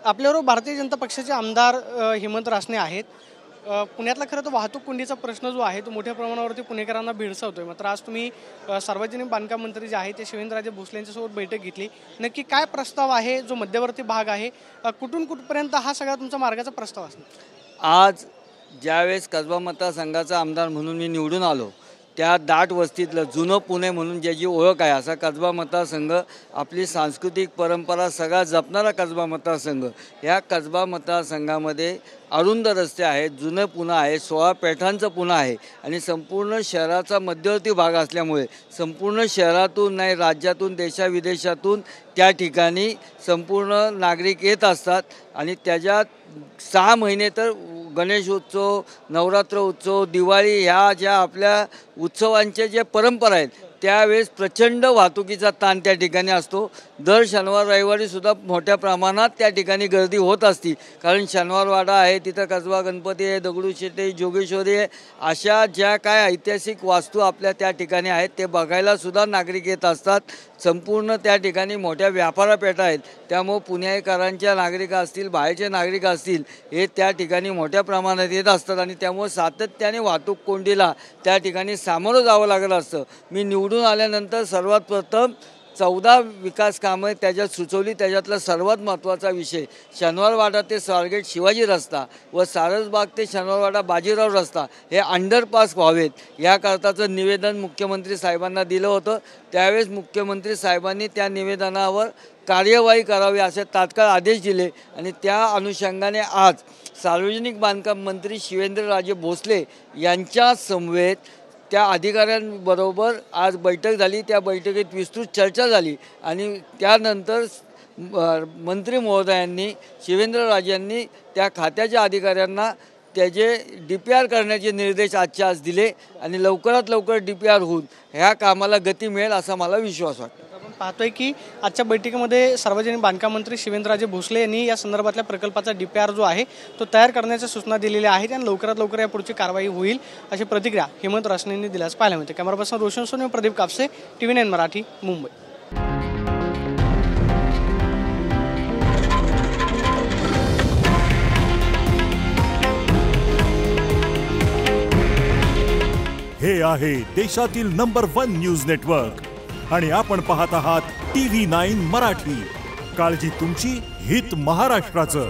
आपल्याबरोबर भारतीय जनता पक्षाचे आमदार हेमंत रासने आहेत। पुण्यातला खरं तर वाहतूक कोंडीचा प्रश्न जो आहे तो मोठ्या प्रमाणावरती पुणेकरांना भेडसावतोय। मात्र आज तुम्ही सार्वजनिक बांधकाम मंत्री जे आहेत ते शिवेंद्रराजे भोसले यांच्यासोबत बैठक घेतली। नक्की काय प्रस्ताव आहे जो मध्यवर्ती भाग आहे, कुठून कुठपर्यंत हा सगळा तुमचा मार्गाचा प्रस्ताव असणार? आज ज्यावेळेस कसबा मतदारसंघाचा आमदार म्हणून मी निवडून आलो, त्या दाट वस्तीतलं जुनं पुणे म्हणून ज्याची ओळख आहे असा कसबा मतदारसंघ, आपली सांस्कृतिक परंपरा सगळा जपणारा कसबा मतदारसंघ, ह्या कसबा मतदारसंघामध्ये अरुंद रस्ते आहेत, जुनं पुणे आहे, 16 पेठांचं पुणे आहे आणि संपूर्ण शहराचा मध्यवर्ती भाग असल्यामुळे संपूर्ण शहरातून नाही राज्यातून देशाविदेशातून त्या ठिकाणी संपूर्ण नागरिक येत असतात आणि त्याच्यात 6 महिने तर गणेश उत्सव, नवरात्र उत्सव, दिवाळी ह्या ज्या आपल्या उत्सवांच्या ज्या परंपरा आहेत त्यावेळेस प्रचंड वाहतुकीचा ताण त्या ठिकाणी असतो। दर शनिवार रविवारीसुद्धा मोठ्या प्रमाणात त्या ठिकाणी गर्दी होत असती, कारण शनिवारवाडा आहे, तिथं कसबा गणपती आहे, दगडूशेठ आहे, जोगेश्वरी आहे, अशा ज्या काय ऐतिहासिक वास्तू आपल्या त्या ठिकाणी आहेत ते बघायलासुद्धा नागरिक येत असतात। संपूर्ण त्या ठिकाणी मोठ्या व्यापारपेठा आहेत, त्यामुळे पुणेकरांच्या नागरिक असतील, बाहेरचे नागरिक असतील, हे त्या ठिकाणी मोठ्या प्रमाणात येत असतात आणि त्यामुळे सातत्याने वाहतूक कोंडीला त्या ठिकाणी सामोरं जावं लागत असतं। मी निवडून आल्यानंतर सर्वात प्रथम 14 विकास कामं त्याच्यात सुचवली। त्याच्यातला सर्वात महत्त्वाचा विषय शनिवारवाडा ते स्वारगेट शिवाजी रस्ता व सारसबाग ते शनिवारवाडा बाजीराव रस्ता हे अंडरपास व्हावेत, याकरताचं निवेदन मुख्यमंत्री साहेबांना दिलं होतं। त्यावेळेस मुख्यमंत्री साहेबांनी त्या निवेदनावर कार्यवाही करावी असे तात्काळ आदेश दिले आणि त्या अनुषंगाने आज सार्वजनिक बांधकाम मंत्री शिवेंद्रराजे भोसले यांच्या समवेत त्या अधिकाऱ्यांबरोबर आज बैठक झाली। त्या बैठकीत विस्तृत चर्चा झाली आणि त्यानंतर मंत्री महोदयांनी शिवेंद्रराजेंनी त्या खात्याच्या अधिकाऱ्यांना त्याचे DPR करण्याचे निर्देश आजच्या आज दिले आणि लवकरात लवकर DPR होऊन ह्या कामाला गती मिळेल असा मला विश्वास वाटतो। आपण पाहतोय की आजच्या बैठकीमध्ये सार्वजनिक बांधकाम मंत्री शिवेंद्रराजे भोसले यांनी या संदर्भातल्या प्रकल्पाचा DPR जो आहे तो तयार करण्याच्या सूचना दिलेल्या आहेत आणि लवकरात लवकर या पुढची कारवाई होईल अशी प्रतिक्रिया हेमंत रासने यांनी दिल्यास पाहायला मिळते। Camera person Roshan Soni, Pradeep Kapse, TV9 Marathi, Mumbai. हे आहे देशातील नंबर 1 न्यूज नेटवर्क आणि आपण पाहत आहात TV9 मराठी। काळजी तुमची, हित महाराष्ट्राचं।